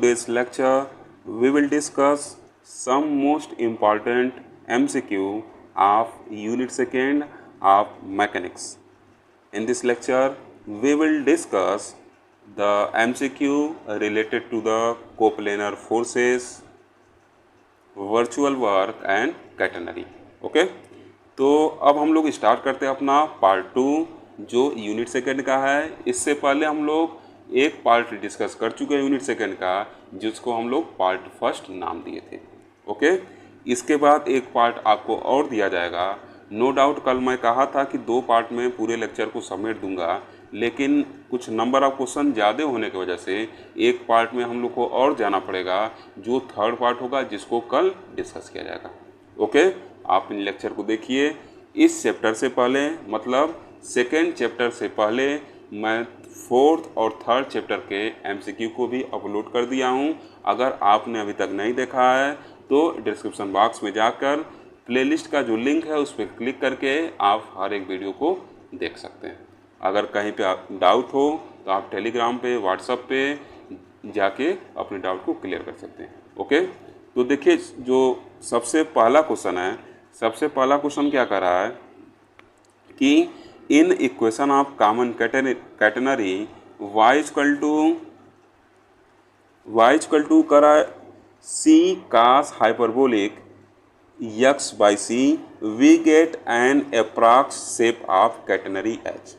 today's lecture, we will discuss some most important MCQ of Unit 2nd of Mechanics. In this lecture, we will discuss the MCQ related to the coplanar forces, virtual work and catenary. Okay, तो अब हम लोग start करते हैं अपना part 2 जो unit 2nd का है। इससे पहले हम लोग एक पार्ट डिस्कस कर चुके हैं यूनिट 2nd का, जिसको हम लोग पार्ट 1 नाम दिए थे। ओके, इसके बाद एक पार्ट आपको और दिया जाएगा। नो डाउट कल मैं कहा था कि 2 पार्ट में पूरे लेक्चर को समेट दूंगा, लेकिन कुछ नंबर ऑफ क्वेश्चन ज़्यादा होने की वजह से एक पार्ट में हम लोग को और जाना पड़ेगा, जो 3rd पार्ट होगा, जिसको कल डिस्कस किया जाएगा। ओके, आप इन लेक्चर को देखिए। इस चैप्टर से पहले, मतलब 2nd चैप्टर से पहले, मैं 4th और 3rd चैप्टर के MCQ को भी अपलोड कर दिया हूं। अगर आपने अभी तक नहीं देखा है तो डिस्क्रिप्शन बॉक्स में जाकर प्लेलिस्ट का जो लिंक है उस पर क्लिक करके आप हर एक वीडियो को देख सकते हैं। अगर कहीं पे डाउट हो तो आप टेलीग्राम पे, व्हाट्सएप पे जाके अपने डाउट को क्लियर कर सकते हैं। ओके, तो देखिए जो सबसे पहला क्वेश्चन है, सबसे पहला क्वेश्चन क्या कर रहा है कि in equation of common catenary y equal to कर रहा है c cos hyperbolic x by c, we get an approx shape of catenary h।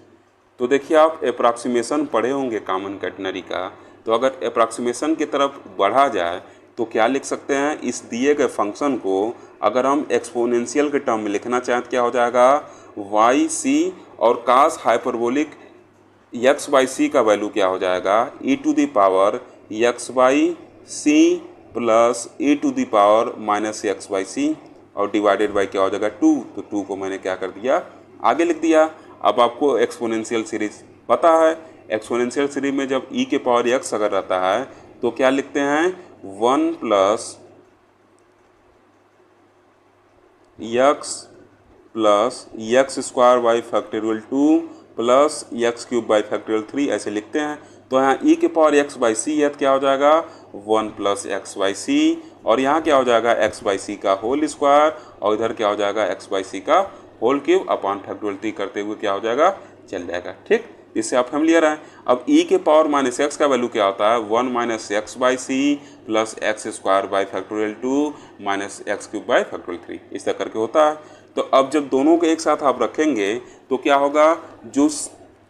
तो देखिए आप अप्रॉक्सीमेशन पढ़े होंगे कॉमन कैटेनरी का, तो अगर अप्रॉक्सीमेशन की तरफ बढ़ा जाए तो क्या लिख सकते हैं, इस दिए गए फंक्शन को अगर हम एक्सपोनेंशियल के टर्म में लिखना चाहें तो क्या हो जाएगा, वाई सी और cos hyperbolic x by c का वैल्यू क्या हो जाएगा, e to the power x by c plus e to the power minus x by c और डिवाइडेड बाई क्या हो जाएगा 2। तो 2 को मैंने क्या कर दिया, आगे लिख दिया। अब आपको एक्सपोनेंशियल सीरीज पता है, एक्सपोनेंशियल सीरीज में जब ई के पावर एक्स अगर रहता है तो क्या लिखते हैं, 1 plus x square by factorial 2 plus x cube by factorial 3 ऐसे लिखते हैं। तो यहाँ ई के पावर एक्स बाई सी है तो क्या हो जाएगा 1 प्लस एक्स बाई सी, और यहाँ क्या हो जाएगा एक्स बाई सी का होल स्क्वायर, और इधर क्या हो जाएगा एक्स बाई सी का होल क्यूब अपॉन फैक्टोरियल 3 करते हुए क्या हो जाएगा, चल जाएगा। ठीक, इससे आप फैमिलियर हैं। अब ई के पावर माइनस एक्स का वैल्यू क्या होता है, 1 minus x by c plus x square by factorial 2 minus x cube by factorial 3, इस तरह करके होता है। तो अब जब दोनों को एक साथ आप रखेंगे तो क्या होगा, जो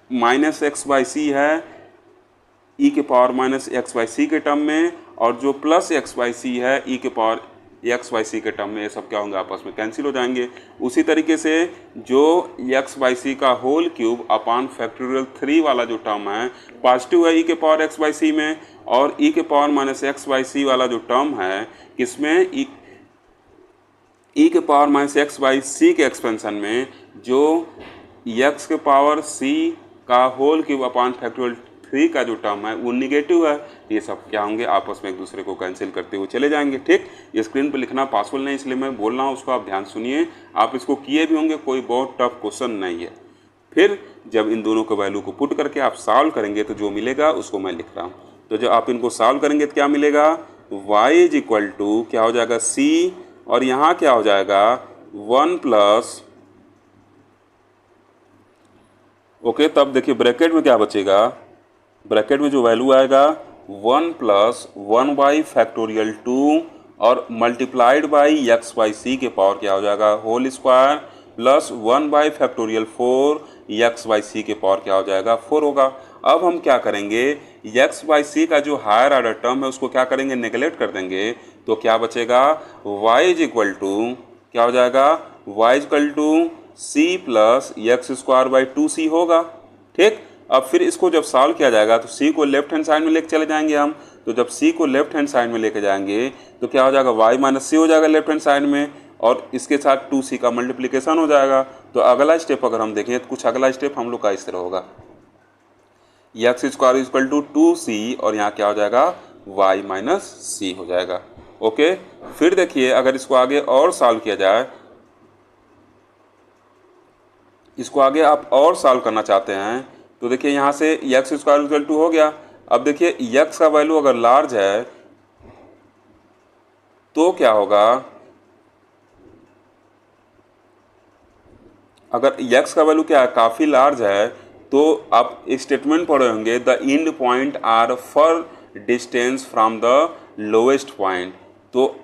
माइनस एक्स बाई सी है ई के power minus x by c के टर्म में, और जो प्लस एक्स बाई सी है ई के पावर एक्स बाई सी के टर्म में, ये सब क्या होंगे, आपस में कैंसिल हो जाएंगे। उसी तरीके से जो एक्स बाई सी का होल क्यूब अपॉन फैक्टोरियल 3 वाला जो टर्म है पॉजिटिव है ई के पावर एक्स बाई सी में, और ई के पावर माइनस एक्स बाई सी वाला जो टर्म है किसमें, ई के power minus x by c के एक्सपेंशन में जो एक्स के पावर सी का होल क्यूब अपॉन फैक्टोरियल 3 का जो टर्म है वो निगेटिव है। ये सब क्या होंगे, आपस में एक दूसरे को कैंसिल करते हुए चले जाएंगे। ठीक, ये स्क्रीन पर लिखना पॉसिबल नहीं, इसलिए मैं बोल रहा हूँ, उसको आप ध्यान सुनिए। आप इसको किए भी होंगे, कोई बहुत टफ क्वेश्चन नहीं है। फिर जब इन दोनों के वैल्यू को पुट करके आप सॉल्व करेंगे तो जो मिलेगा उसको मैं लिख रहा हूँ। तो जब आप इनको सॉल्व करेंगे तो क्या मिलेगा, y इज इक्वल टू क्या हो जाएगा c, और यहाँ क्या हो जाएगा 1 प्लस, ओके, तब देखिए ब्रैकेट में क्या बचेगा, ब्रैकेट में जो वैल्यू आएगा 1 प्लस 1 बाई फैक्टोरियल 2 और multiplied by x by c के पावर क्या हो जाएगा whole square plus 1 by factorial 4 x by c के पावर क्या हो जाएगा 4 होगा। अब हम क्या करेंगे, एक्स बाई सी का जो हायर ऑर्डर टर्म है उसको क्या करेंगे, नेगलेक्ट कर देंगे। तो क्या बचेगा, y इज इक्वल टू क्या हो जाएगा, y is equal to c plus x square by 2c होगा। ठीक, अब फिर इसको जब सॉल्व किया जाएगा तो c को लेफ्ट हैंड साइड में लेके चले जाएंगे हम। तो जब c को लेफ्ट हैंड साइड में लेके जाएंगे तो क्या हो जाएगा, y माइनस सी हो जाएगा लेफ्ट हैंड साइड में, और इसके साथ 2c का मल्टीप्लिकेशन हो जाएगा। तो अगला स्टेप अगर हम देखें तो कुछ अगला स्टेप हम लोग का इस तरह होगा, x square is equal to 2c, और यहाँ क्या हो जाएगा y माइनस सी हो जाएगा। ओके, फिर देखिए अगर इसको आगे और सॉल्व किया जाए, इसको आगे आप और सॉल्व करना चाहते हैं तो देखिए यहाँ से एक्स स्क्वायर इक्वल टू हो गया। अब देखिए एक्स का वैल्यू अगर लार्ज है तो क्या होगा, अगर x का वैल्यू क्या है, काफ़ी लार्ज है, तो आप स्टेटमेंट पढ़े होंगे the end point are far distance from the lowest point. तो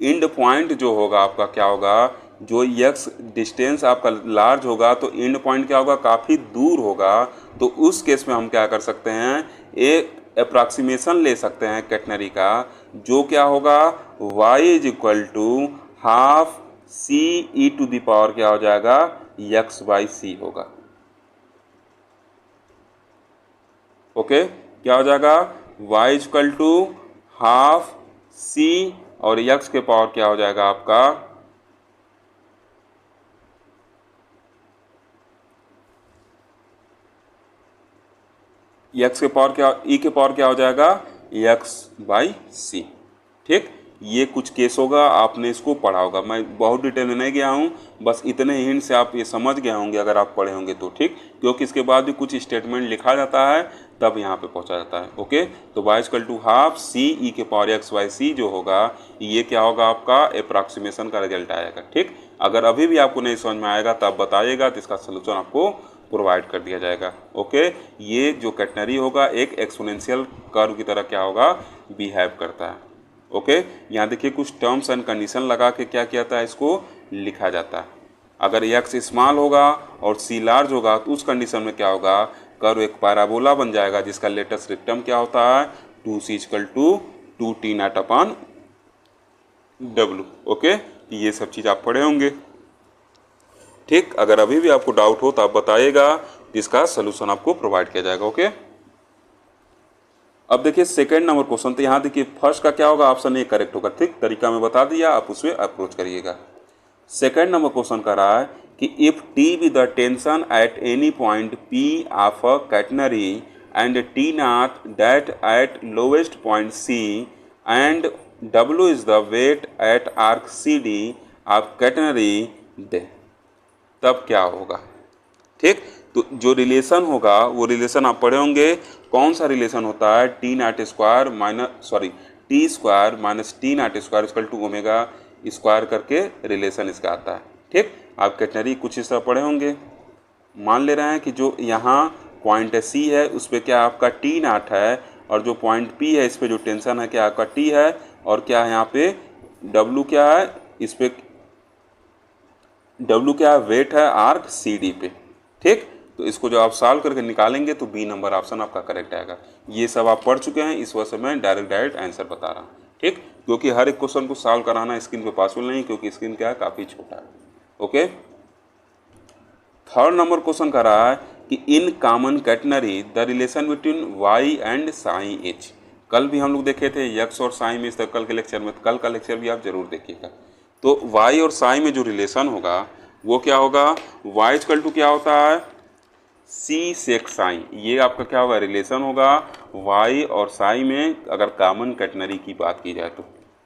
एंड पॉइंट जो होगा आपका क्या होगा, जो x डिस्टेंस आपका लार्ज होगा तो एंड पॉइंट क्या होगा, काफ़ी दूर होगा। तो उस केस में हम क्या कर सकते हैं, एक अप्रॉक्सीमेशन ले सकते हैं कैटनरी का, जो क्या होगा y is equal to half c e to the power क्या हो जाएगा, एक्स बाई सी होगा। ओके, क्या हो जाएगा, y equal to half c और x के पावर क्या हो जाएगा आपका, x के पावर क्या, e के पावर क्या हो जाएगा, x बाई सी। ठीक, ये कुछ केस होगा, आपने इसको पढ़ा होगा, मैं बहुत डिटेल में नहीं गया हूँ, बस इतने हिंट से आप ये समझ गए होंगे अगर आप पढ़े होंगे तो। ठीक, क्योंकि इसके बाद भी कुछ स्टेटमेंट लिखा जाता है तब यहाँ पे पहुँचा जाता है। ओके, तो y equal to half c e के पावर एक्स बाई सी जो होगा, ये क्या होगा आपका अप्रॉक्सीमेशन का रिजल्ट आएगा। ठीक, अगर अभी भी आपको नहीं समझ में आएगा तब बताइएगा, तो इसका सोल्यूशन आपको प्रोवाइड कर दिया जाएगा। ओके, ये जो कैटनरी होगा एक एक्सपोनेंशियल कर्व की तरह क्या होगा, बिहेव करता है। ओके, यहाँ देखिए कुछ टर्म्स एंड कंडीशन लगा के क्या किया जाता है, इसको लिखा जाता है। अगर x स्मॉल होगा और c लार्ज होगा तो उस कंडीशन में क्या होगा, कर्व एक पैराबोला बन जाएगा जिसका लेटेस्ट रिक्टम क्या होता है, 2c equal to 2t not upon w। Okay, ये सब चीज़ आप पढ़े होंगे। ठीक, अगर अभी भी आपको डाउट हो तो आप बताइएगा, इसका सोल्यूशन आपको प्रोवाइड किया जाएगा। ओके, अब देखिए सेकंड नंबर क्वेश्चन, तो यहाँ देखिए फर्स्ट का क्या होगा, ऑप्शन ए करेक्ट होगा। ठीक, तरीका मैं बता दिया, आप उसमें अप्रोच करिएगा। सेकंड नंबर क्वेश्चन कर रहा है कि if T with the tension at any point P of a catenary and T naught that at lowest point C and W is the weight at arc C D of catenary they, तब क्या होगा। ठीक, तो जो relation होगा वो relation आप पढ़े होंगे, कौन सा रिलेशन होता है, t not square t square minus t not square equal to omega square करके रिलेशन इसका आता है। ठीक, आप कैटनरी कुछ इस तरह पढ़े होंगे। मान ले रहे हैं कि जो यहाँ पॉइंट सी है उस पर क्या आपका टी नॉट है, और जो पॉइंट पी है इस पर जो टेंशन है क्या आपका टी है, और क्या है यहाँ पे डब्लू क्या है, इस पे डब्लू क्या है, वेट है आर्क सी डी पे। ठीक, तो इसको जो आप सॉल्व करके निकालेंगे तो बी नंबर ऑप्शन आपका करेक्ट आएगा। ये सब आप पढ़ चुके हैं, इस वजह से मैं डायरेक्ट आंसर बता रहा हूँ। ठीक, क्योंकि हर एक क्वेश्चन को सॉल्व कराना स्क्रीन पे पॉसिबल नहीं, क्योंकि स्क्रीन क्या है, काफ़ी छोटा है। ओके, थर्ड नंबर क्वेश्चन कर रहा है कि in common catenary the relation between y and psi h. कल भी हम लोग देखे थे यक्स और साई में, इस कल के लेक्चर में, कल का लेक्चर भी आप जरूर देखिएगा। तो वाई और साई में जो रिलेशन होगा वो क्या होगा, वाई इक्वल टू क्या होता है, सी सेक साई, ये आपका क्या होगा, रिलेशन होगा वाई और साई में अगर कॉमन कैटनरी की बात की जाए तो।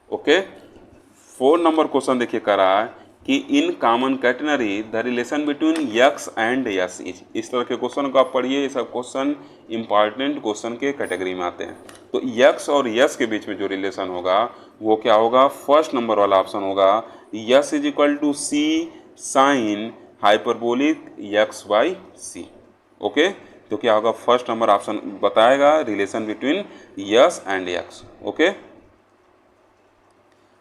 ओके, 4 नंबर क्वेश्चन देखिए कर रहा है कि in common catenary the relation between x and yes is. इस तरह के क्वेश्चन को आप पढ़िए, ये सब क्वेश्चन इंपॉर्टेंट क्वेश्चन के कैटेगरी में आते हैं। तो यक्स और यस के बीच में जो रिलेशन होगा वो क्या होगा, फर्स्ट नंबर वाला ऑप्शन होगा, y is equal to c sine hyperbolic x by c. Okay, तो क्या होगा, फर्स्ट नंबर ऑप्शन बताएगा relation between y and x. Okay,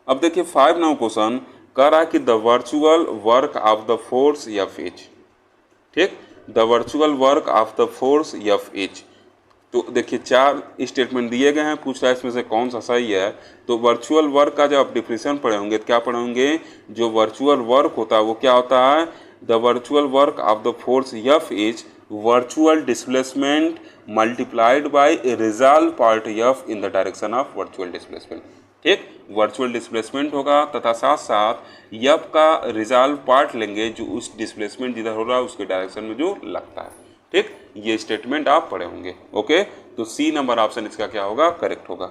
अब देखिए 5 नंबर क्वेश्चन कह रहा है कि the virtual work of the force F H. ठीक, the virtual work of the force F H. तो देखिए 4 स्टेटमेंट दिए गए हैं, पूछ रहा है इसमें से कौन सा सही है। तो वर्चुअल वर्क का जब आप डिफिनेशन पढ़े होंगे तो क्या पढ़े होंगे, जो वर्चुअल वर्क होता है वो क्या होता है, the virtual work of the force F H virtual displacement multiplied by resolve part F in the direction of virtual displacement. ठीक, वर्चुअल डिस्प्लेसमेंट होगा तथा साथ साथ एफ का रिजॉल्व पार्ट लेंगे जो उस डिस्प्लेसमेंट जिधर हो रहा है उसके डायरेक्शन में जो लगता है। ठीक, ये स्टेटमेंट आप पढ़े होंगे। ओके, तो सी नंबर ऑप्शन इसका क्या होगा, करेक्ट होगा।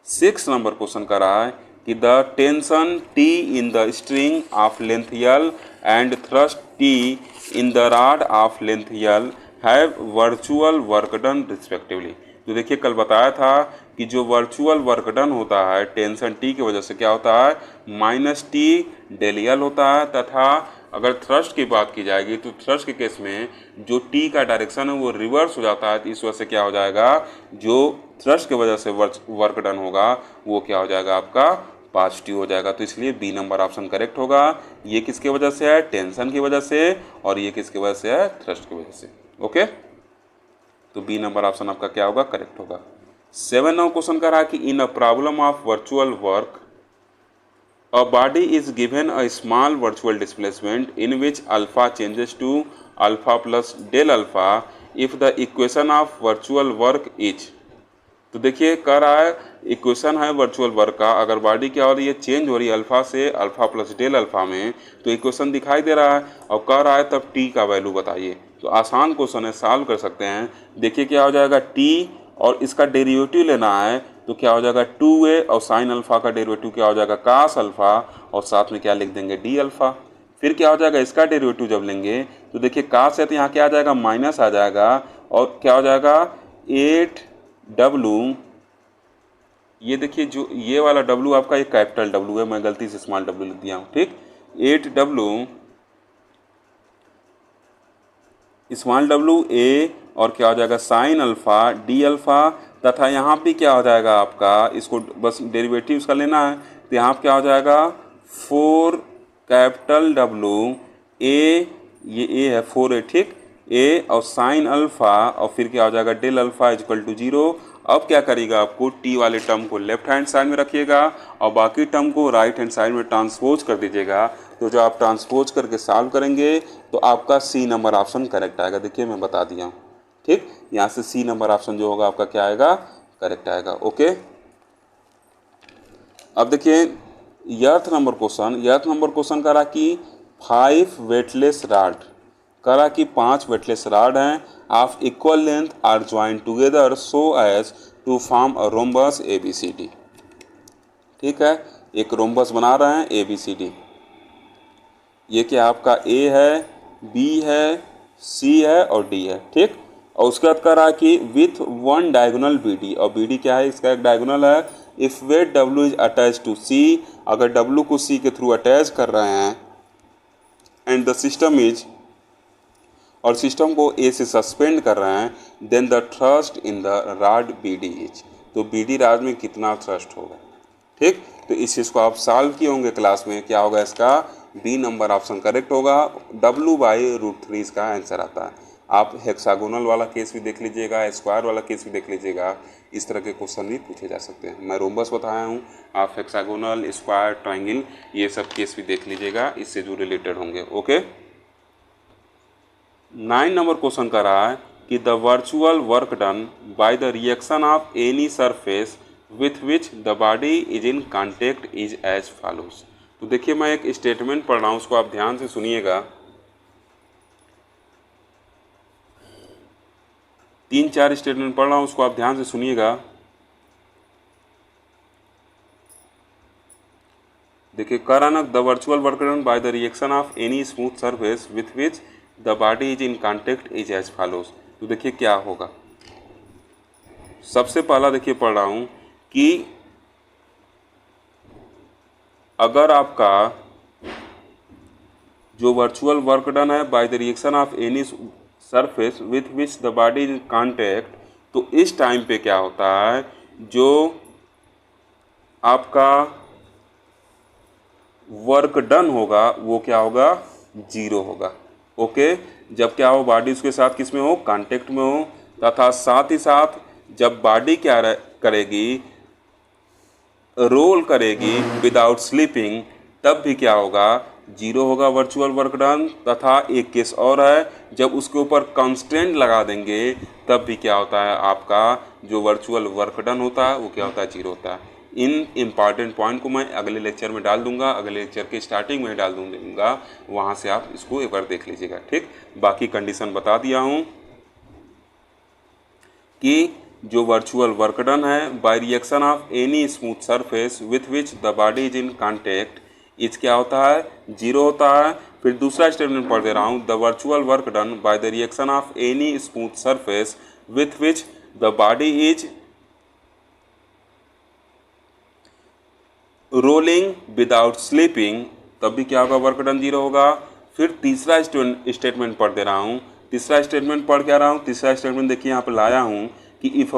6 नंबर क्वेश्चन का रहा है कि the tension T in the string of length L and thrust T in the rod of length L have virtual work done respectively. तो देखिए कल बताया था कि जो वर्चुअल वर्क डन होता है टेंशन टी की वजह से क्या होता है माइनस टी डेल एल होता है, तथा अगर थ्रस्ट की बात की जाएगी तो थ्रस्ट के केस में जो टी का डायरेक्शन है वो रिवर्स हो जाता है, तो इस वजह से क्या हो जाएगा जो थ्रस्ट की वजह से वर्क डन होगा वो क्या हो जाएगा आपका पॉजिटिव हो जाएगा। तो इसलिए बी नंबर ऑप्शन करेक्ट होगा। ये किसकी वजह से है टेंशन की वजह से, और ये किसकी वजह से है थ्रस्ट की वजह से। ओके, तो बी नंबर ऑप्शन आपका क्या होगा करेक्ट होगा। 7 नंबर क्वेश्चन कह रहा है कि in a problem of virtual work a body is given a small virtual displacement in which alpha changes to alpha plus del alpha if the equation of virtual work is। तो देखिए कह रहा है equation है virtual work का, अगर body क्या हो रही है चेंज हो रही है अल्फा से अल्फा प्लस डेल अल्फा में, तो इक्वेशन दिखाई दे रहा है और कह रहा है तब टी का वैल्यू बताइए। तो आसान क्वेश्चन है, सॉल्व कर सकते हैं। देखिए क्या हो जाएगा टी और इसका डेरिवेटिव लेना है तो क्या हो जाएगा 2a और साइन अल्फा का डेरिवेटिव क्या हो जाएगा कास अल्फा और साथ में क्या लिख देंगे डी अल्फा। फिर क्या हो जाएगा इसका डेरिवेटिव जब लेंगे तो देखिए कास है तो यहाँ क्या आ जाएगा माइनस आ जाएगा और क्या हो जाएगा 8w, ये देखिए जो ये वाला w आपका एक कैपिटल w है, मैं गलती से स्मॉल w लिख दिया हूँ, ठीक। 8w स्मॉल w a और क्या हो जाएगा साइन अल्फा डी अल्फा, तथा यहाँ पे क्या हो जाएगा आपका इसको बस डेरिवेटिव इसका लेना है तो यहाँ पे क्या हो जाएगा 4 कैपिटल W a, ये a है 4a, ठीक, a और साइन अल्फा और फिर क्या हो जाएगा del alpha is equal to 0। अब क्या करिएगा आपको टी वाले टर्म को लेफ्ट हैंड साइड में रखिएगा और बाकी टर्म को राइट हैंड साइड में ट्रांसपोज कर दीजिएगा। तो जो आप ट्रांसपोज करके सॉल्व करेंगे तो आपका सी नंबर ऑप्शन करेक्ट आएगा। देखिए मैं बता दिया हूँ, ठीक, यहाँ से सी नंबर ऑप्शन जो होगा आपका क्या आएगा करेक्ट आएगा। ओके, अब देखिए यर्थ नंबर क्वेश्चन कह रहा कि 5 वेटलेस राड, कह रहा कि 5 वेटलेस राड हैं of equal length are joint together so as to form a rhombus ABCD। ठीक है, एक रोम्बस बना रहे हैं ABCD। ये क्या आपका A है, B है, C है और D है, ठीक। और उसके बाद कह रहा है कि विथ वन डायगोनल BD, और BD क्या है इसका एक डायगोनल है। If weight W is attach to C, अगर W को C के थ्रू अटैच कर रहे हैं एंड द सिस्टम इज, और सिस्टम को A से सस्पेंड कर रहे हैं, then the thrust in the rod BD is, तो BD राड में कितना थ्रस्ट होगा, ठीक। तो इस चीज़ को आप सॉल्व किए होंगे क्लास में, क्या होगा इसका बी नंबर ऑप्शन करेक्ट होगा। W/√3 इसका आंसर आता है। आप हेक्सागोनल वाला केस भी देख लीजिएगा, स्क्वायर वाला केस भी देख लीजिएगा, इस तरह के क्वेश्चन भी पूछे जा सकते हैं। मैं रोम्बस बताया हूँ, आप हेक्सागोनल, स्क्वायर, ट्रायंगल ये सब केस भी देख लीजिएगा, इससे जो रिलेटेड होंगे। ओके, 9 नंबर क्वेश्चन कर रहा है कि the virtual work done by the reaction of any surface with which the body is in contact is as follows. तो देखिए मैं एक स्टेटमेंट पढ़ रहा हूँ, उसको आप ध्यान से सुनिएगा। 3-4 स्टेटमेंट पढ़ रहा हूँ, उसको आप ध्यान से सुनिएगा। देखिए करानक the virtual work done by the reaction of any smooth surface with which the body is in contact is as follows. तो देखिए क्या होगा, सबसे पहला देखिए पढ़ रहा हूँ कि अगर आपका जो वर्चुअल वर्क डन है bye the reaction of any surface with which the body is contact, तो इस टाइम पे क्या होता है जो आपका वर्क डन होगा वो क्या होगा 0 होगा। ओके, जब क्या हो बॉडी उसके साथ किस में हो कांटेक्ट में हो, तथा साथ ही साथ जब बॉडी क्या करेगी रोल करेगी विदाउट स्लीपिंग, तब भी क्या होगा 0 होगा वर्चुअल वर्क डन। तथा एक केस और है, जब उसके ऊपर कंस्टेंट लगा देंगे तब भी क्या होता है आपका जो वर्चुअल वर्क डन होता है वो क्या होता है 0 होता है। इन इम्पॉर्टेंट पॉइंट को मैं अगले लेक्चर में डाल दूंगा, अगले लेक्चर के स्टार्टिंग में डाल दूंगा, वहाँ से आप इसको एक बार देख लीजिएगा, ठीक। बाकी कंडीशन बता दिया हूँ कि जो वर्चुअल वर्क डन है by reaction of any smooth surface with which the body is in contact is क्या होता है 0 होता है। फिर दूसरा स्टेटमेंट पढ़ दे रहा हूँ, the virtual work done by the reaction of any smooth surface with which the body is rolling without sleeping, तब भी क्या होगा, वर्क डन 0 होगा। फिर तीसरा स्टेटमेंट पढ़ दे रहा हूँ। तीसरा स्टेटमेंट पढ़ के आ रहा हूँ। तीसरा स्टेटमेंट देखिए यहाँ पे लाया हूँ कि if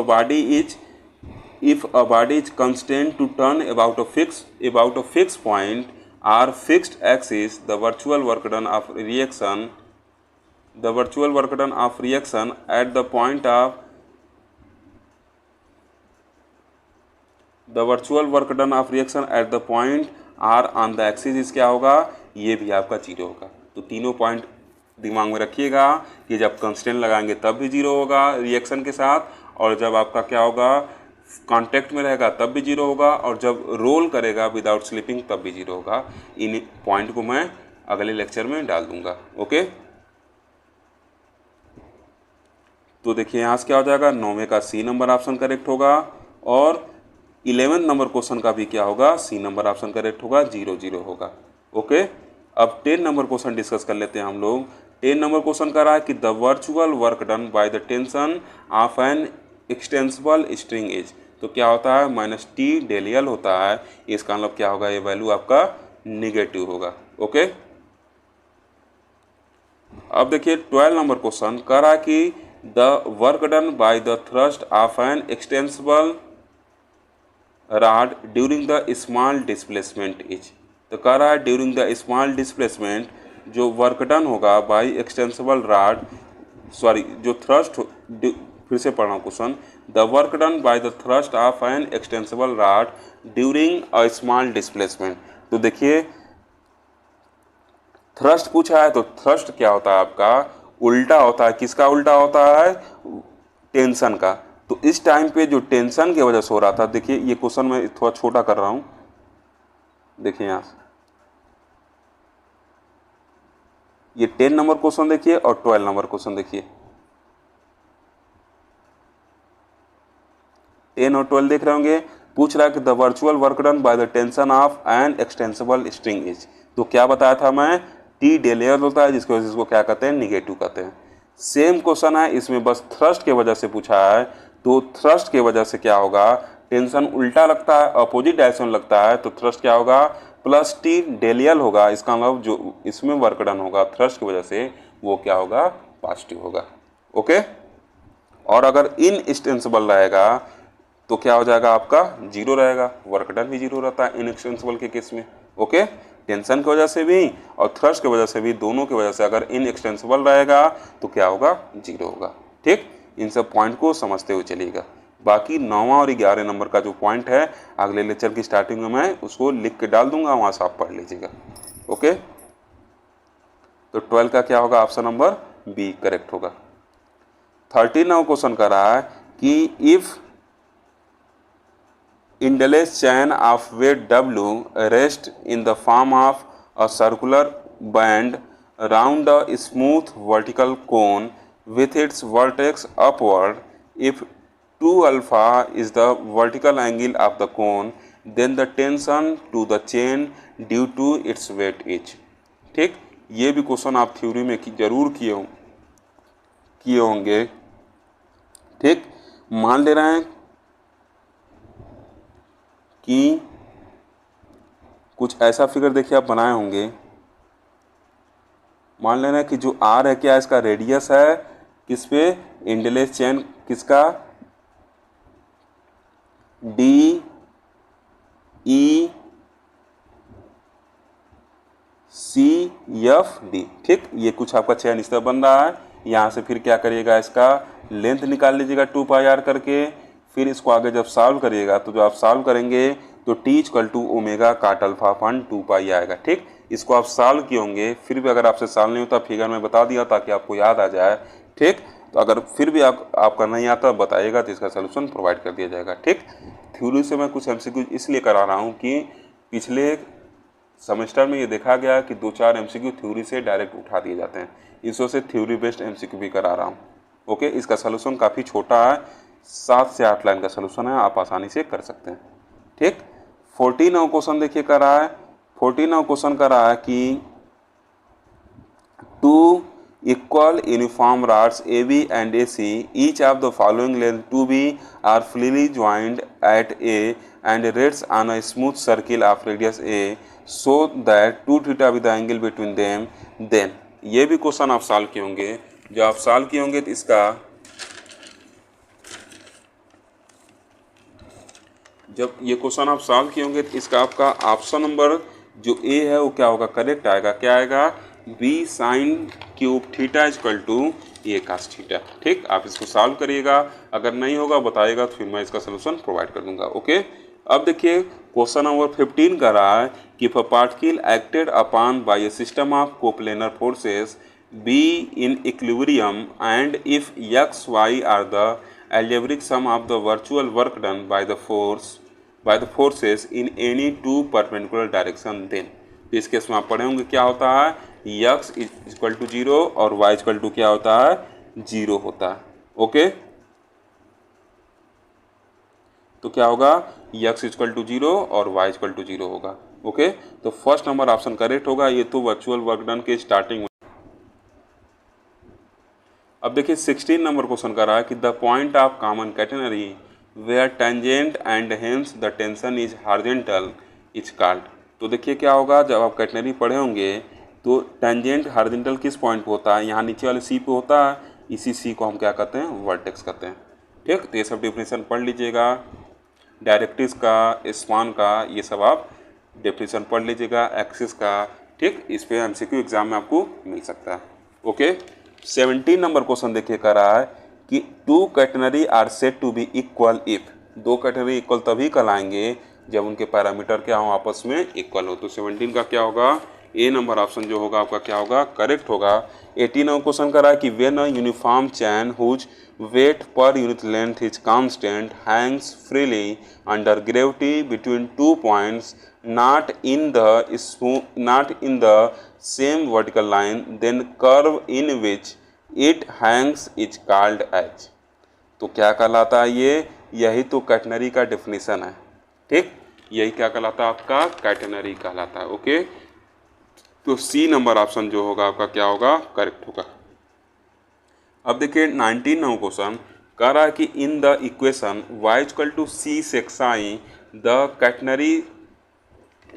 a body is constrained to turn about a fixed point or fixed axis, the virtual work done of reaction at the point of R on the axis is क्या होगा, ये भी आपका 0 होगा। तो तीनों पॉइंट दिमाग में रखिएगा कि जब कंस्टेंट लगाएंगे तब भी 0 होगा रिएक्शन के साथ, और जब आपका क्या होगा कांटेक्ट में रहेगा तब भी 0 होगा, और जब रोल करेगा विदाउट स्लिपिंग तब भी 0 होगा। इन पॉइंट को मैं अगले लेक्चर में डाल दूंगा। ओके, तो देखिए यहाँ से क्या हो जाएगा, 9वें का सी नंबर ऑप्शन करेक्ट होगा, और 11 नंबर क्वेश्चन का भी क्या होगा, सी नंबर ऑप्शन करेक्ट होगा, 0 0 होगा। ओके, अब 10 नंबर क्वेश्चन डिस्कस कर लेते हैं हम लोग। 10 नंबर क्वेश्चन कर रहा है कि the virtual work done by the tension of an extensible string is, तो क्या होता है, -t डेलियल होता है। इसका मतलब क्या होगा, ये वैल्यू आपका निगेटिव होगा। ओके, अब देखिए 12 नंबर क्वेश्चन कह रहा है कि the work done by the thrust of an extensible rod during the small displacement is, तो कह रहा है ड्यूरिंग द स्मॉल डिस्प्लेसमेंट जो वर्क डन होगा बाय एक्सटेंसिबल रॉड, सॉरी जो थ्रस्ट, फिर से पढ़ रहा हूँ question, the work done by the thrust of an extensible rod during a small displacement. तो देखिए थ्रस्ट पूछा है, तो थ्रस्ट क्या होता है आपका, उल्टा होता है। किसका उल्टा होता है, टेंशन का। तो इस टाइम पे जो टेंशन की वजह से हो रहा था, देखिए ये क्वेश्चन मैं थोड़ा छोटा कर रहा हूँ, देखिए यहाँ से ये 10 नंबर क्वेश्चन देखिए और 12 नंबर क्वेश्चन देखिए, 10 और 12 देख रहे होंगे। पूछ रहा है कि the virtual work done by the tension of an extensible string is, तो क्या बताया था मैं, टी डेलियर होता है, जिसकी वजह से इसको क्या कहते हैं, निगेटिव कहते हैं। सेम क्वेश्चन है, इसमें बस थ्रस्ट के वजह से पूछा है, तो थ्रस्ट के वजह से क्या होगा, टेंशन उल्टा लगता है, अपोजिट डायरेक्शन लगता है, तो थ्रस्ट क्या होगा, +t डेलियल होगा। इसका मतलब जो इसमें वर्क डन होगा थ्रस्ट की वजह से वो क्या होगा, पॉजिटिव होगा। ओके, और अगर इनएक्सटेंसिबल रहेगा तो क्या हो जाएगा, आपका 0 रहेगा। वर्क डन भी 0 रहता है इनएक्सटेंसिबल के केस में। ओके, टेंशन की वजह से भी और थ्रस्ट की वजह से भी, दोनों की वजह से अगर इनएक्सटेंसिबल रहेगा तो क्या होगा, 0 होगा। ठीक, इन सब पॉइंट को समझते हुए चलिएगा। बाकी 9वां और 11 नंबर का जो पॉइंट है अगले लेक्चर की स्टार्टिंग में मैं उसको लिख के डाल दूंगा, वहाँ से आप पढ़ लीजिएगा। ओके, तो 12 का क्या होगा, ऑप्शन नंबर बी करेक्ट होगा। 13वां क्वेश्चन कर रहा है कि if endless chain of weight W rest in the form of a circular band round a smooth vertical cone with its vertex upward, if 2 alpha is the vertical angle of the cone, then the tension to the chain due to its weight is। ठीक, ये भी question आप theory में जरूर किए होंगे। ठीक, मान ले रहे हैं कि कुछ ऐसा फिगर देखिए आप बनाए होंगे, मान लेना कि जो आर है क्या, इसका रेडियस है, किस पे, इंडलेस चेन, किसका, D E C F D. ठीक, ये कुछ आपका चेन इस तरह बन रहा है। यहाँ से फिर क्या करिएगा, इसका लेंथ निकाल लीजिएगा 2πr करके, फिर इसको आगे जब सॉल्व करिएगा तो जो आप सॉल्व करेंगे तो t = ओमेगा काट अल्फा अपन 2π आएगा। ठीक, इसको आप सॉल्व किए होंगे, फिर भी अगर आपसे सॉल्व नहीं होता फिगर में बता दिया ताकि आपको याद आ जाए। ठीक, तो अगर फिर भी आपका नहीं आता बताइएगा तो इसका सलूशन प्रोवाइड कर दिया जाएगा। ठीक, थ्योरी से मैं कुछ MCQ इसलिए करा रहा हूँ कि पिछले सेमेस्टर में ये देखा गया कि 2-4 MCQ थ्योरी से डायरेक्ट उठा दिए जाते हैं, इस वजह से थ्योरी बेस्ड MCQ भी करा रहा हूँ। ओके, इसका सलूशन काफ़ी छोटा है, 7 से 8 लाइन का सलूशन है, आप आसानी से कर सकते हैं। ठीक, 14वां क्वेश्चन देखिए कर रहा है, 14वां क्वेश्चन कर रहा है कि 2 equal uniform rods AB and AC, each of the following length 2B are freely joined at A and rests on a smooth circle of radius A, so that 2 theta with the angle between them. Then ये भी question आप solve किए होंगे। जब आप solve किए होंगे तो इसका जब ये क्वेश्चन आप सॉल्व किए होंगे तो इसका आपका ऑप्शन नंबर जो ए है वो क्या होगा, करेक्ट आएगा। क्या आएगा, B sine cube theta equal to A cos theta. ठीक, आप इसको सॉल्व करिएगा, अगर नहीं होगा बताइएगा तो फिर मैं इसका सोल्यूशन प्रोवाइड कर दूंगा। ओके, अब देखिए क्वेश्चन नंबर 15 कर रहा है कि if a particle acted upon by a system of coplanar forces be in equilibrium and if X Y are the algebraic sum of the virtual work done by the forces in any two perpendicular direction, then इस case में आप पढ़े होंगे क्या होता है, x equal to 0 और y equal to क्या होता है, 0 होता है। ओके, तो क्या होगा, x इक्वल टू 0 और y इक्वल टू 0 होगा। ओके, तो फर्स्ट नंबर ऑप्शन करेक्ट होगा। ये तो वर्चुअल वर्क डन के स्टार्टिंग। अब देखिए 16 नंबर क्वेश्चन कर रहा है कि the point of common catenary where tangent and hence the tension is horizontal is called. तो देखिए क्या होगा, जब आप कैटेनरी पढ़े होंगे तो टेंजेंट हॉरिजॉन्टल किस पॉइंट पे होता है, यहाँ नीचे वाले सी पे होता है। इसी सी को हम क्या कहते हैं, वर्टेक्स कहते हैं। ठीक, तो ये सब डेफिनेशन पढ़ लीजिएगा, डायरेक्ट्रिक्स का, स्पान का, ये सब आप डेफिनेशन पढ़ लीजिएगा, एक्सिस का। ठीक, इस पे एमसीक्यू एग्जाम में आपको मिल सकता है। ओके, 17 नंबर क्वेश्चन देखिए कर रहा है कि two catenary are said to be equal if. दो कैटेनरी इक्वल तभी कहलाएंगे जब उनके पैरामीटर क्या हो, आपस में इक्वल हो। तो 17 का क्या होगा, ए नंबर ऑप्शन जो होगा आपका क्या होगा, करेक्ट होगा। 18 नंबर क्वेश्चन कर रहा है कि when a uniform chain whose weight per unit length is constant hangs freely under gravity between two points not in the same vertical line, then curve in which it hangs is called as। तो क्या कहलाता है ये, यही तो catenary का definition है। ठीक, यही क्या कहलाता है, आपका कैटेनरी कहलाता है। ओके, तो सी नंबर ऑप्शन जो होगा आपका क्या होगा, करेक्ट होगा। अब देखिए 19 नंबर क्वेश्चन कह रहा है कि in the equation y equal to C sec sine the catenary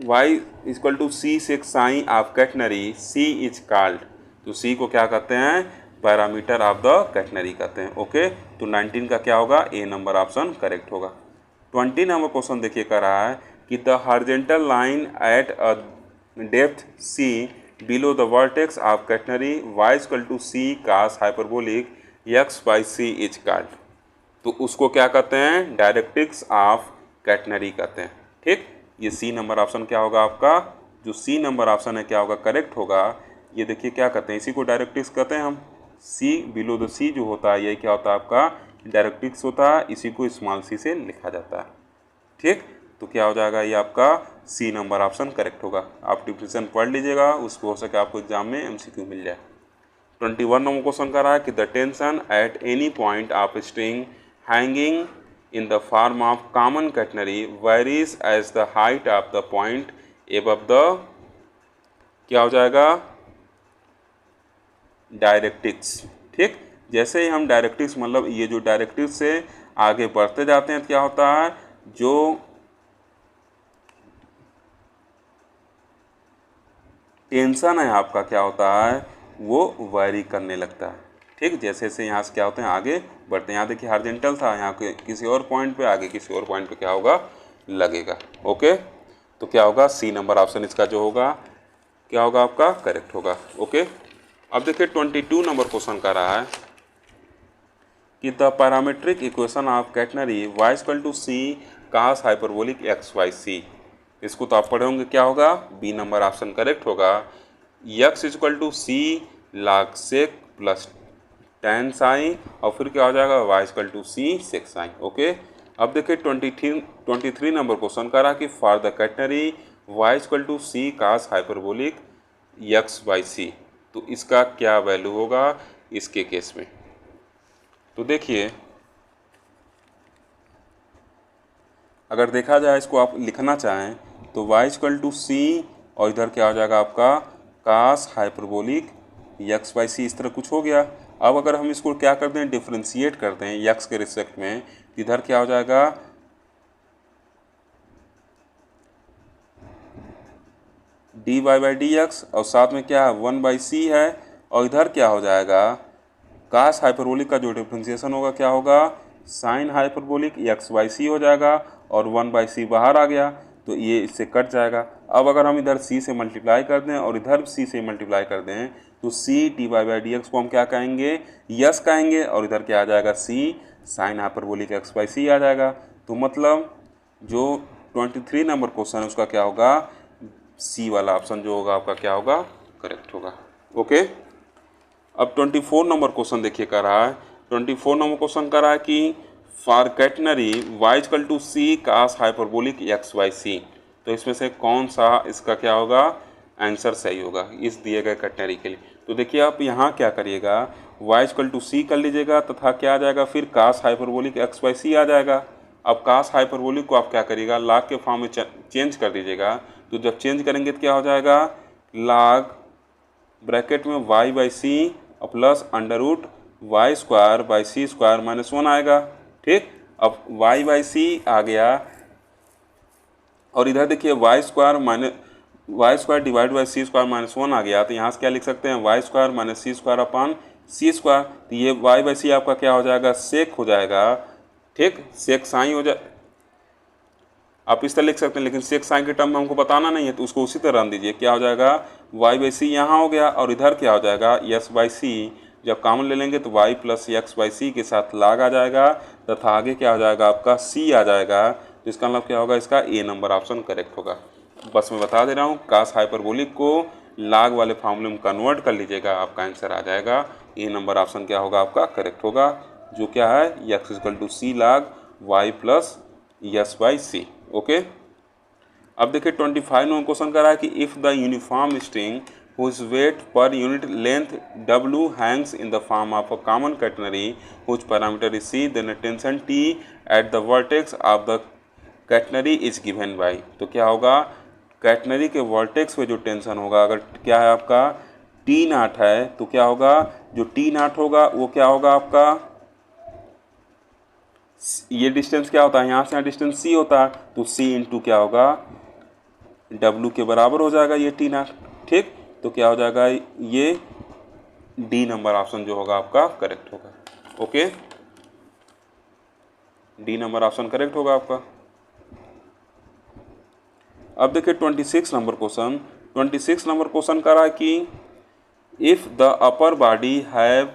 y equal to C sec sine of catenary c is called. तो c को क्या कहते हैं, पैरामीटर ऑफ द कैटेनरी कहते हैं। ओके, तो 19 का क्या होगा, ए नंबर ऑप्शन करेक्ट होगा। 20 नंबर क्वेश्चन देखिए कर रहा है कि the horizontal line at a depth c below the vertex of catenary y equal to c cos hyperbolic x by c is called। तो उसको क्या कहते हैं, डायरेक्ट्रिक्स ऑफ कैटेनरी कहते हैं। ठीक, ये सी नंबर ऑप्शन क्या होगा आपका, जो सी नंबर ऑप्शन है क्या होगा, करेक्ट होगा। ये देखिए क्या कहते हैं, इसी को डायरेक्ट्रिक्स कहते हैं हम। सी बिलो द सी जो होता है ये क्या होता है आपका, डायरेक्ट्रिक्स होता है, इसी को स्मॉल सी से लिखा जाता है। ठीक, तो क्या हो जाएगा, ये आपका सी नंबर ऑप्शन करेक्ट होगा। आप डिफिनेशन पढ़ लीजिएगा, उसको हो सके आपको एग्जाम में एमसीक्यू मिल जाए। 21 नंबर क्वेश्चन कर रहा है कि the tension at any point of string hanging in the form of common catenary varies as the height of the point above the क्या हो जाएगा, डायरेक्ट्रिक्स। ठीक, जैसे ही हम डायरेक्ट्रिक्स मतलब ये जो डायरेक्ट्रिक्स से आगे बढ़ते जाते हैं तो क्या होता है, जो टेंशन है आपका क्या होता है, वो वैरी करने लगता है। ठीक, जैसे जैसे यहाँ से क्या होते हैं आगे बढ़ते हैं। यहाँ देखिए हॉरिजॉन्टल था, यहाँ के किसी और पॉइंट पे आगे किसी और पॉइंट पे क्या होगा, लगेगा। ओके, तो क्या होगा, सी नंबर ऑप्शन इसका जो होगा क्या होगा आपका, करेक्ट होगा। ओके, अब देखिए 22 नंबर क्वेश्चन का रहा है कि the parametric equation of catenary y equal to C cos hyperbolic X Y C. इसको तो आप पढ़े होंगे क्या होगा, बी नंबर ऑप्शन करेक्ट होगा। x equal to C log sec plus tan sine और फिर क्या हो जाएगा, y equal to C sec sine. Okay, अब देखिए 23 नंबर क्वेश्चन का रहा कि for the catenary y equal to C cos hyperbolic x by सी। तो इसका क्या वैल्यू होगा इसके केस में। तो देखिए अगर देखा जाए इसको आप लिखना चाहें तो y इक्वल टू सी और इधर क्या हो जाएगा आपका कास हाइपरबोलिक एक्स बाई सी, इस तरह कुछ हो गया। अब अगर हम इसको क्या करते हैं, डिफ्रेंशिएट करते हैं एक्स के रिस्पेक्ट में, इधर क्या हो जाएगा D Y by D X, और साथ में क्या है 1/c है, और इधर क्या हो जाएगा कास हाइपरबोलिक का जो डिफ्रेंशिएशन होगा क्या होगा साइन हाइपरबोलिक x/c हो जाएगा, और 1/c बाहर आ गया तो ये इससे कट जाएगा। अब अगर हम इधर c से मल्टीप्लाई कर दें और इधर c से मल्टीप्लाई कर दें तो c dy by D x को हम क्या कहेंगे यस कहेंगे, और इधर क्या आ जाएगा c साइन हाइपरबोलिक x/c आ जाएगा। तो मतलब जो 23 नंबर क्वेश्चन है उसका क्या होगा सी वाला ऑप्शन जो होगा आपका क्या होगा करेक्ट होगा। ओके, अब 24 नंबर क्वेश्चन देखिए कर रहा है। 24 नंबर क्वेश्चन कर रहा है कि for catenary y equal to C cos hyperbolic x/c, तो इसमें से कौन सा इसका क्या होगा आंसर सही होगा इस दिए गए कैटनरी के लिए। तो देखिए आप यहाँ क्या करिएगा y इक्वल टू सी कर लीजिएगा तथा क्या आ जाएगा फिर कास हाइपरबोलिक x/c आ जाएगा। अब कास हाइपरबोलिक को आप क्या करिएगा लाग के फॉर्म में चेंज कर दीजिएगा। तो जब चेंज करेंगे तो क्या हो जाएगा लाग ब्रैकेट में y/c और प्लस अंडर रूट y² - 1 आएगा। ठीक, अब y/c आ गया और इधर देखिए y² डिवाइड बाई c² - 1 आ गया, तो यहाँ से क्या लिख सकते हैं y² - c² अपॉन c²। तो ये y/c आपका क्या हो जाएगा सेक हो जाएगा। ठीक, सेक साइन हो जाए, आप इस तरह लिख सकते हैं, लेकिन सेक साइन के टर्म में हमको बताना नहीं है तो उसको उसी तरह रन दीजिए। क्या हो जाएगा y/c यहाँ हो गया, और इधर क्या हो जाएगा s/c, जब कॉमन ले लेंगे तो y प्लस x/c के साथ लाग आ जाएगा तथा आगे क्या हो जाएगा आपका c आ जाएगा। तो इसका मतलब क्या होगा इसका ए नंबर ऑप्शन करेक्ट होगा। बस मैं बता दे रहा हूँ कास हाइपरबोलिक को लाग वाले फॉर्मूले में कन्वर्ट कर लीजिएगा, आपका आंसर आ जाएगा ए नंबर ऑप्शन क्या होगा आपका करेक्ट होगा, जो क्या है x इक्वल टू सी लाग y प्लस s/c। ओके, अब देखिए 25 नंबर क्वेश्चन कर रहा है कि if the uniform string whose weight per unit length W hangs in the form of a common catenary whose parameter is C, then a tension T at the vertex of the catenary is given by। तो क्या होगा catenary के vertex पे जो tension होगा, अगर क्या है आपका T0 है तो क्या होगा जो T0 होगा वो क्या होगा आपका ये डिस्टेंस क्या होता है यहाँ से यहाँ डिस्टेंस C होता है, तो C इंटू क्या होगा W के बराबर हो जाएगा ये T0। ठीक, तो क्या हो जाएगा ये डी नंबर ऑप्शन जो होगा आपका करेक्ट होगा। Okay, D number option correct होगा आपका। अब देखिए 26 नंबर क्वेश्चन। 26 नंबर क्वेश्चन कर रहा है कि if the upper body have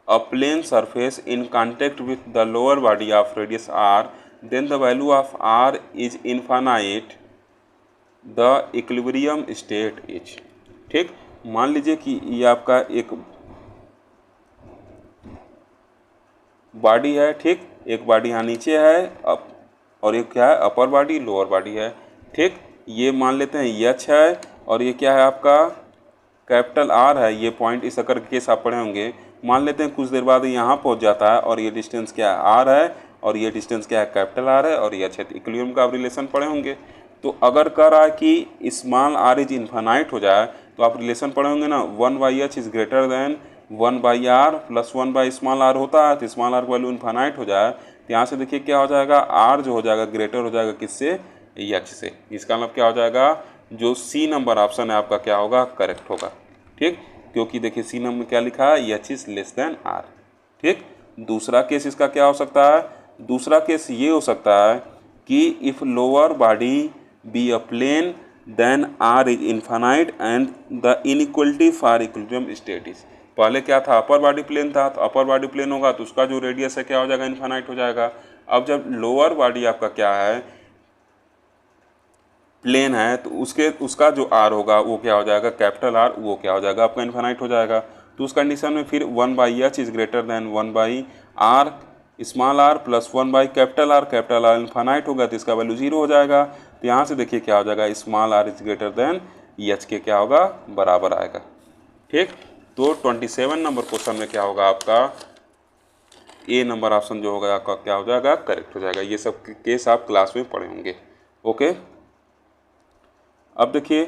a plane surface in contact with the lower body of radius r, then the value of r is infinite, the equilibrium state is. ठीक, मान लीजिए कि ये आपका एक बॉडी है। ठीक, एक बॉडी यहाँ नीचे है और एक क्या है अपर बॉडी लोअर बॉडी है। ठीक, ये मान लेते हैं एच है और ये क्या है आपका कैपिटल R है। ये पॉइंट इस अकर केस आप पढ़े होंगे। मान लेते हैं कुछ देर बाद यहाँ पहुँच जाता है और ये डिस्टेंस क्या है R है और ये डिस्टेंस क्या है कैपिटल R है और ये एच है। इक्विलिब्रियम का आप रिलेशन पढ़े होंगे। तो अगर कह रहा है कि स्मॉल r इज इन्फानाइट हो जाए तो आप रिलेशन पढ़े होंगे ना 1/h is greater than 1/r plus 1/स्मॉल r होता है। तो स्मॉल r की वैल्यू इन्फानाइट हो जाए तो यहाँ से देखिए क्या हो जाएगा r जो हो जाएगा ग्रेटर हो जाएगा किससे h से। इसका मतलब क्या हो जाएगा जो सी नंबर ऑप्शन है आपका क्या होगा करेक्ट होगा। ठीक, क्योंकि देखिए सी नंबर क्या लिखा है h is less than r। ठीक, दूसरा केस इसका क्या हो सकता है, दूसरा केस ये हो सकता है कि if lower body be a plane then r is infinite and the inequality for equilibrium state is. पहले क्या था अपर बॉडी प्लेन था, तो अपर बॉडी प्लेन होगा तो उसका जो रेडियस है क्या हो जाएगा इन्फानाइट हो जाएगा। अब जब लोअर बॉडी आपका क्या है प्लेन है तो उसका जो r होगा वो क्या हो जाएगा कैपिटल R, वो क्या हो जाएगा आपका इन्फानाइट हो जाएगा। तो उस कंडीशन में फिर 1/h is greater than 1/r small r plus 1/कैपिटल R इन्फानाइट होगा तो इसका वैल्यू 0 हो जाएगा। तो यहाँ से देखिए क्या हो जाएगा small r is greater then h के क्या होगा बराबर आएगा। ठीक, तो 27 नंबर क्वेश्चन में क्या होगा आपका ए नंबर ऑप्शन जो होगा आपका क्या हो जाएगा करेक्ट हो जाएगा। ये सब केस आप क्लास में पढ़े होंगे। ओके, अब देखिए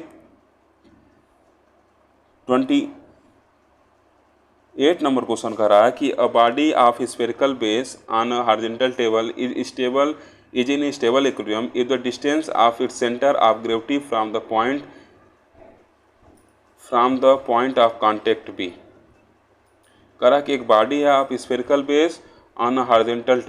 8 नंबर क्वेश्चन कह रहा है कि a body of spherical base on a horizontal table is in stable equilibrium if the distance of its centre of gravity from the point of contact be. कह रहा कि एक बॉडी है of spherical base on horizontal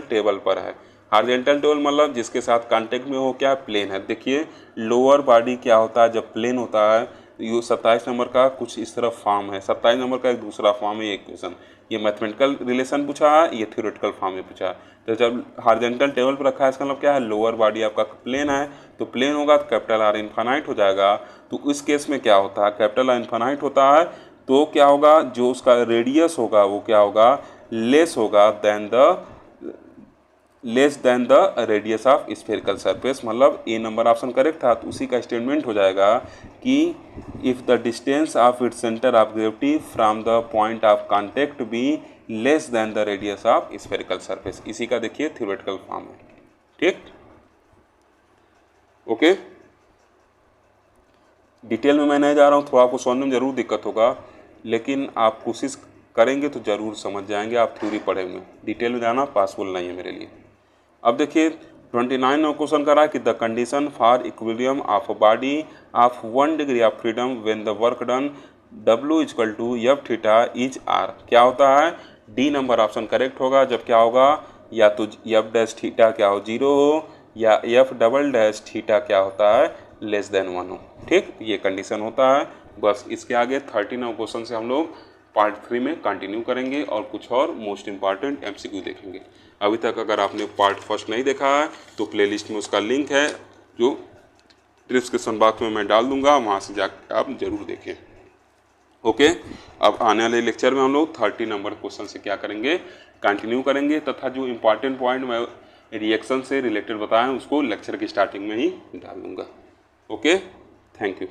table पर है। Horizontal table मतलब जिसके साथ कांटेक्ट में हो क्या प्लेन है। देखिए लोअर बॉडी क्या होता है जब प्लेन होता है, ये 27 नंबर का कुछ इस तरह फॉर्म है, 27 नंबर का एक दूसरा फॉर्म है ये इक्वेशन। ये मैथमेटिकल रिलेशन पूछा है, ये थ्योरेटिकल फॉर्म में पूछा है। तो जब हॉरिजॉन्टल टेबल पर रखा है इसका मतलब क्या है, लोअर बॉडी आपका प्लेन है, तो प्लेन होगा तो कैपिटल आर इन्फानाइट हो जाएगा। तो इस केस में क्या होता है, कैपिटल आर इन्फानाइट होता है तो क्या होगा, जो उसका रेडियस होगा वो क्या होगा, less than the radius of spherical surface. मतलब ए नंबर ऑप्शन करेक्ट था, तो उसी का स्टेटमेंट हो जाएगा कि if the distance of its centre of gravity from the point of contact be less than the radius of spherical surface. इसी का देखिए थ्योरेटिकल फॉर्म है। ठीक, ओके। डिटेल में मैं नहीं जा रहा हूँ, थोड़ा आपको समझने में ज़रूर दिक्कत होगा, लेकिन आप कोशिश करेंगे तो ज़रूर समझ जाएंगे। आप थ्योरी पढ़े हुए, डिटेल में जाना पॉसिबल नहीं है मेरे लिए। अब देखिए 29 में क्वेश्चन कर रहा है कि the condition for equilibrium of a body of 1 degree of freedom when the work done W = F theta is R। क्या होता है, डी नंबर ऑप्शन करेक्ट होगा जब क्या होगा, या तो F डैश थीटा क्या हो 0 हो, या F डबल डैश थीटा क्या होता है लेस देन 1 हो। ठीक, ये कंडीशन होता है। बस इसके आगे 39 क्वेश्चन से हम लोग पार्ट 3 में कंटिन्यू करेंगे और कुछ और मोस्ट इंपॉर्टेंट MCQ देखेंगे। अभी तक अगर आपने पार्ट फर्स्ट नहीं देखा है तो प्लेलिस्ट में उसका लिंक है जो डिस्क्रिप्शन बॉक्स में मैं डाल दूंगा, वहाँ से जाकर आप जरूर देखें। ओके, अब आने वाले लेक्चर में हम लोग 30 नंबर क्वेश्चन से क्या करेंगे, कंटिन्यू करेंगे, तथा जो इम्पॉर्टेंट पॉइंट मैं रिएक्शन से रिलेटेड बताया उसको लेक्चर की स्टार्टिंग में ही डाल दूंगा। Okay, thank you.